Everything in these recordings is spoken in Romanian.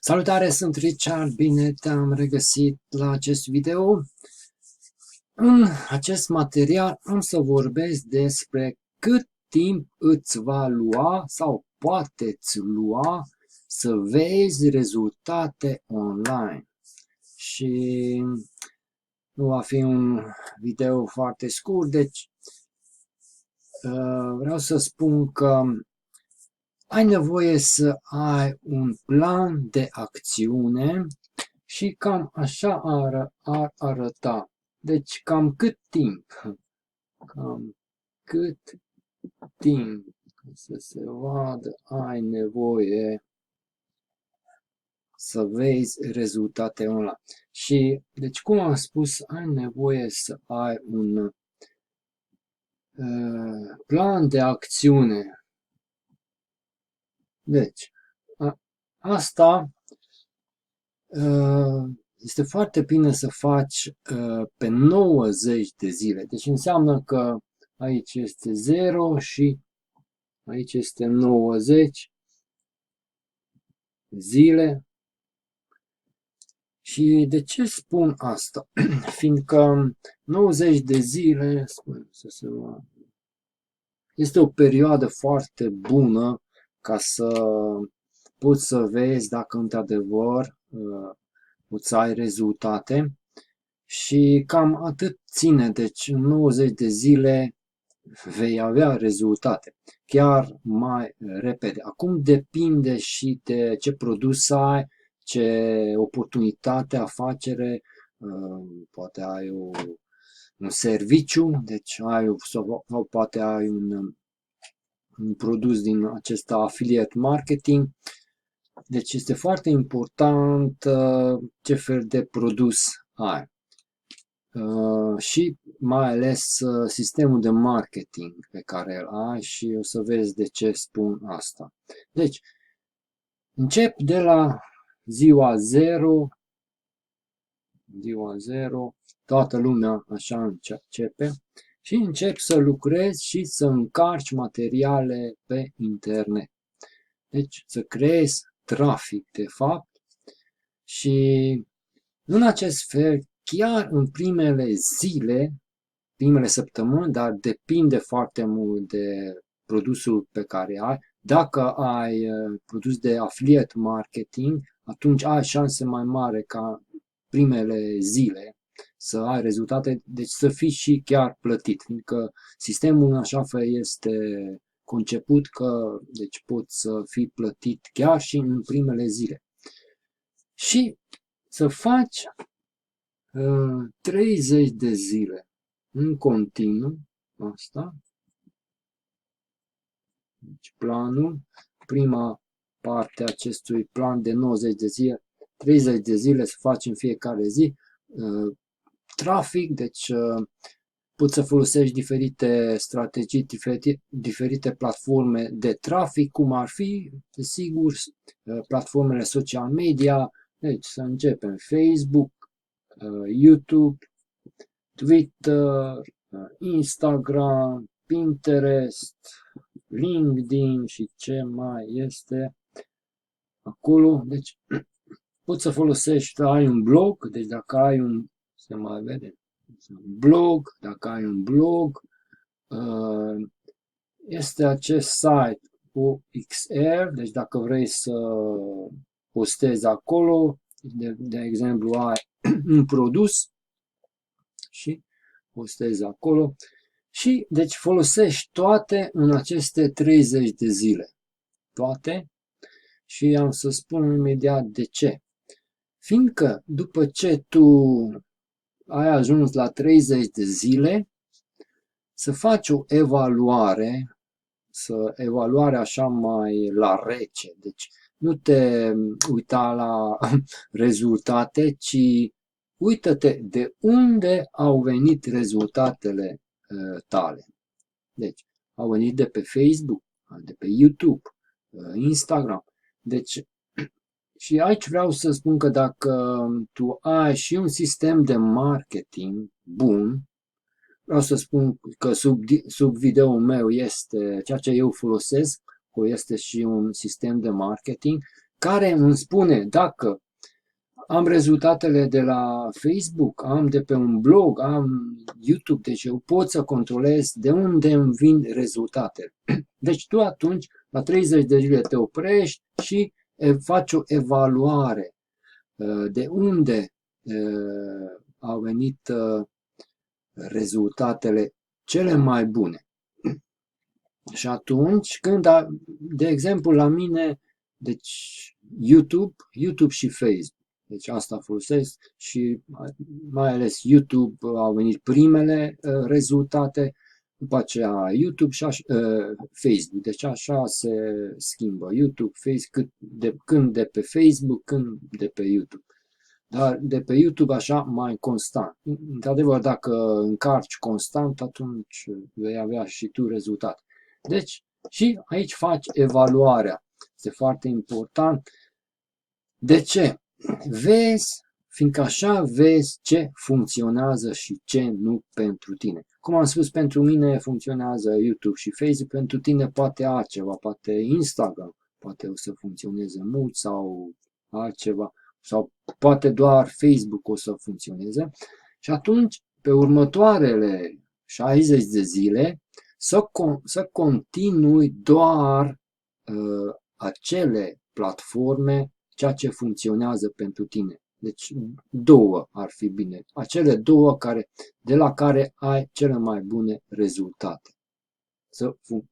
Salutare, sunt Richard, bine te-am regăsit la acest video. În acest material am să vorbesc despre cât timp îți va lua sau poate-ți lua să vezi rezultate online. Și nu va fi un video foarte scurt, deci vreau să spun că ai nevoie să ai un plan de acțiune și cam așa ar arăta. Deci cam cât timp? Cam cât timp să se vadă ai nevoie să vezi rezultate online. Și deci cum am spus, ai nevoie să ai un plan de acțiune. Deci, asta este foarte bine să faci pe 90 de zile. Deci înseamnă că aici este 0 și aici este 90 zile. Și de ce spun asta? Fiindcă 90 de zile este o perioadă foarte bună ca să poți să vezi dacă într-adevăr îți ai rezultate și cam atât ține, deci în 90 de zile vei avea rezultate, chiar mai repede. Acum depinde și de ce produs ai, ce oportunitate, afacere, poate ai un serviciu, deci sau poate ai un produs din acesta affiliate marketing. Deci este foarte important ce fel de produs ai și mai ales sistemul de marketing pe care îl ai și o să vezi de ce spun asta. Deci, încep de la ziua 0, toată lumea așa începe și încep să lucrezi și să încarci materiale pe internet. Deci, să creezi trafic, de fapt, și în acest fel, chiar în primele zile, primele săptămâni, dar depinde foarte mult de produsul pe care ai. Dacă ai produs de affiliate marketing, atunci ai șanse mai mari ca primele zile să ai rezultate, deci să fii și chiar plătit, fiindcă sistemul în așa fel este conceput că deci poți să fii plătit chiar și în primele zile. Și să faci 30 de zile în continuu, asta. Deci planul, prima parte a acestui plan de 90 de zile, 30 de zile să faci în fiecare zi trafic, deci poți să folosești diferite strategii, diferite platforme de trafic, cum ar fi, desigur, platformele social media, deci să începem Facebook, YouTube, Twitter, Instagram, Pinterest, LinkedIn și ce mai este acolo. Deci poți să folosești, ai un blog, deci dacă ai un, se mai vede, blog, dacă ai un blog, este acest site OXR, deci dacă vrei să postezi acolo, de exemplu ai un produs și postezi acolo și deci folosești toate în aceste 30 de zile. Toate și am să spun imediat de ce. Fiindcă după ce tu ai ajuns la 30 de zile, să faci o evaluare, evaluare așa mai la rece, deci nu te uita la rezultate, ci uită-te de unde au venit rezultatele tale. Deci, au venit de pe Facebook, de pe YouTube, Instagram. Deci, și aici vreau să spun că dacă tu ai și un sistem de marketing bun, vreau să spun că sub video-ul meu este ceea ce eu folosesc, este și un sistem de marketing, care îmi spune dacă am rezultatele de la Facebook, am de pe un blog, am YouTube, deci eu pot să controlez de unde îmi vin rezultatele. Deci tu atunci, la 30 de zile te oprești și faci o evaluare de unde au venit rezultatele cele mai bune. Și atunci, când, de exemplu, la mine, deci YouTube și Facebook, deci asta folosesc și mai ales YouTube au venit primele rezultate, după aceea YouTube și Facebook, deci așa se schimbă YouTube, Facebook, când de pe Facebook, când de pe YouTube. Dar de pe YouTube așa mai constant. Într-adevăr, dacă încarci constant, atunci vei avea și tu rezultate. Deci, și aici faci evaluarea. Este foarte important. De ce? Vezi, fiindcă așa vezi ce funcționează și ce nu pentru tine. Cum am spus, pentru mine funcționează YouTube și Facebook, pentru tine poate altceva, poate Instagram, poate o să funcționeze mult sau altceva, sau poate doar Facebook o să funcționeze. Și atunci, pe următoarele 60 de zile, să continui doar acele platforme, ceea ce funcționează pentru tine. Deci două ar fi bine. Acele două de la care ai cele mai bune rezultate.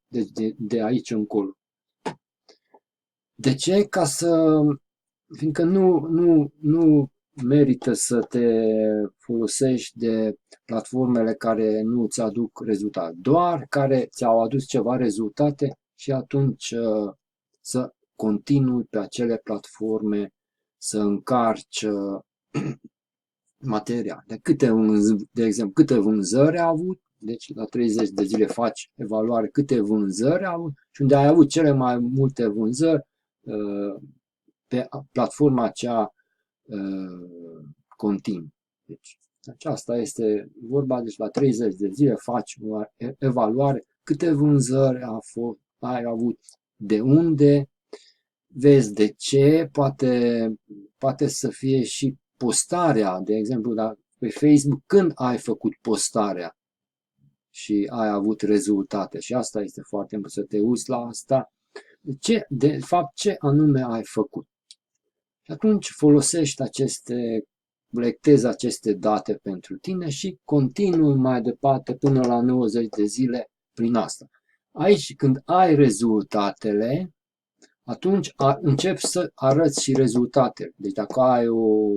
Deci de aici încolo. De ce? Fiindcă nu merită să te folosești de platformele care nu îți aduc rezultate, doar care ți-au adus ceva rezultate și atunci să continui pe acele platforme să încarci materia. De exemplu, câte vânzări a avut, deci la 30 de zile faci evaluare câte vânzări a avut și unde ai avut cele mai multe vânzări, pe platforma aceea continuu. Deci aceasta este vorba, deci la 30 de zile faci o evaluare, câte vânzări ai avut, de unde, vezi de ce, poate să fie și postarea, de exemplu, pe Facebook, când ai făcut postarea și ai avut rezultate. Și asta este foarte important, să te uiți la asta, de fapt ce anume ai făcut. Și atunci folosești colectezi aceste date pentru tine și continui mai departe până la 90 de zile prin asta. Aici, când ai rezultatele, atunci începi să arăți și rezultatele. Deci dacă ai o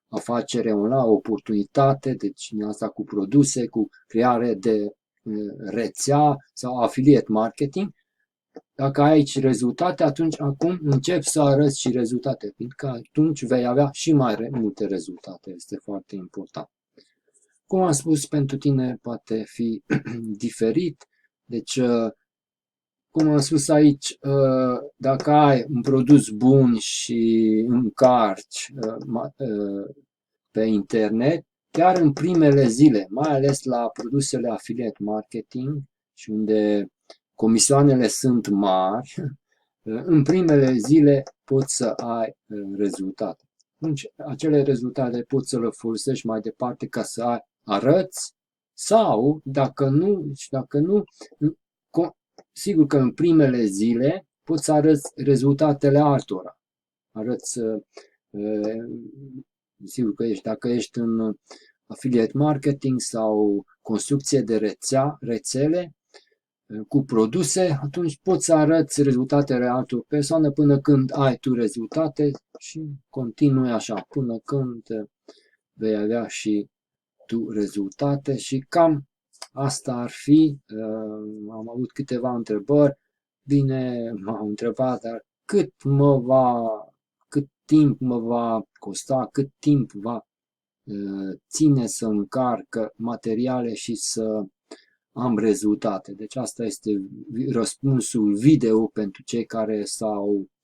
afacere online, o oportunitate, deci în asta cu produse, cu creare de rețea sau affiliate marketing, dacă ai aici rezultate, atunci acum începi să arăți și rezultate, fiindcă atunci vei avea și mai multe rezultate. Este foarte important. Cum am spus, pentru tine poate fi diferit. Deci, cum am spus aici, dacă ai un produs bun și încarci pe internet, chiar în primele zile, mai ales la produsele affiliate marketing și unde comisioanele sunt mari, în primele zile poți să ai rezultate. Atunci, acele rezultate poți să le folosești mai departe ca să arăți sau, dacă nu, sigur că în primele zile poți să arăți rezultatele altora. Arăți, sigur că dacă ești în affiliate marketing sau construcție de rețele, cu produse, atunci poți să arăți rezultatele altor persoane până când ai tu rezultate și continui așa până când vei avea și tu rezultate și cam asta ar fi. Am avut câteva întrebări. Bine, m-au întrebat, dar cât timp mă va costa, cât timp va ține să încarcă materiale și să am rezultate. Deci asta este răspunsul video pentru cei care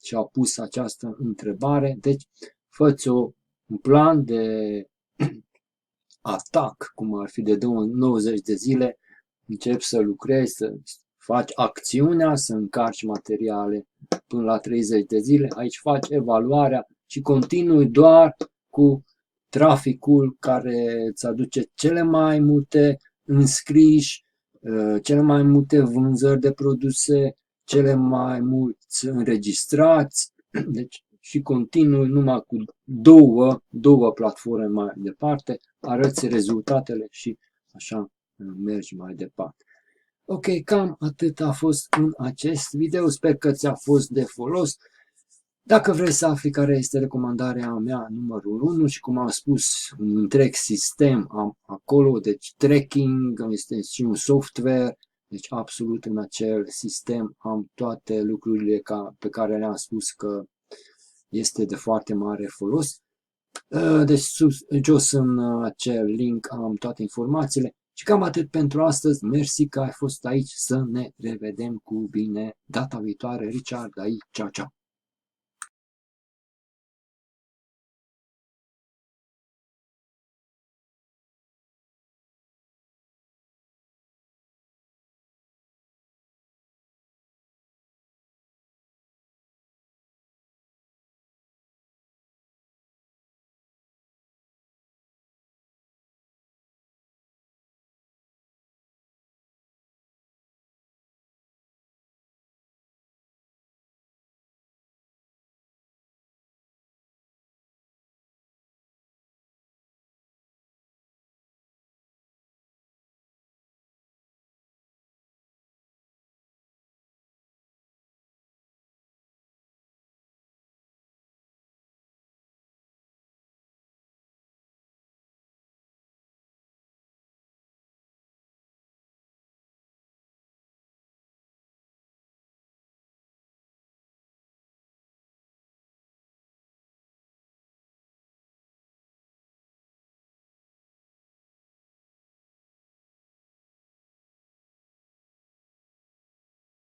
și-au pus această întrebare. Deci fă-ți un plan de atac, cum ar fi de 90 de zile, începi să lucrezi, să faci acțiunea să încarci materiale până la 30 de zile, aici faci evaluarea și continui doar cu traficul care îți aduce cele mai multe înscriși, cele mai multe vânzări de produse, cele mai mulți înregistrați, deci și continui numai cu două platforme mai departe, arăți rezultatele și așa mergi mai departe. Ok, cam atât a fost în acest video, sper că ți-a fost de folos. Dacă vrei să afli care este recomandarea mea numărul 1 și cum am spus, un întreg sistem am acolo, deci tracking, este și un software, deci absolut în acel sistem am toate lucrurile pe care le-am spus că este de foarte mare folos. Deci jos în acel link am toate informațiile. Și cam atât pentru astăzi. Mersi că ai fost aici. Să ne revedem cu bine data viitoare. Richard aici. Ciao, ciao.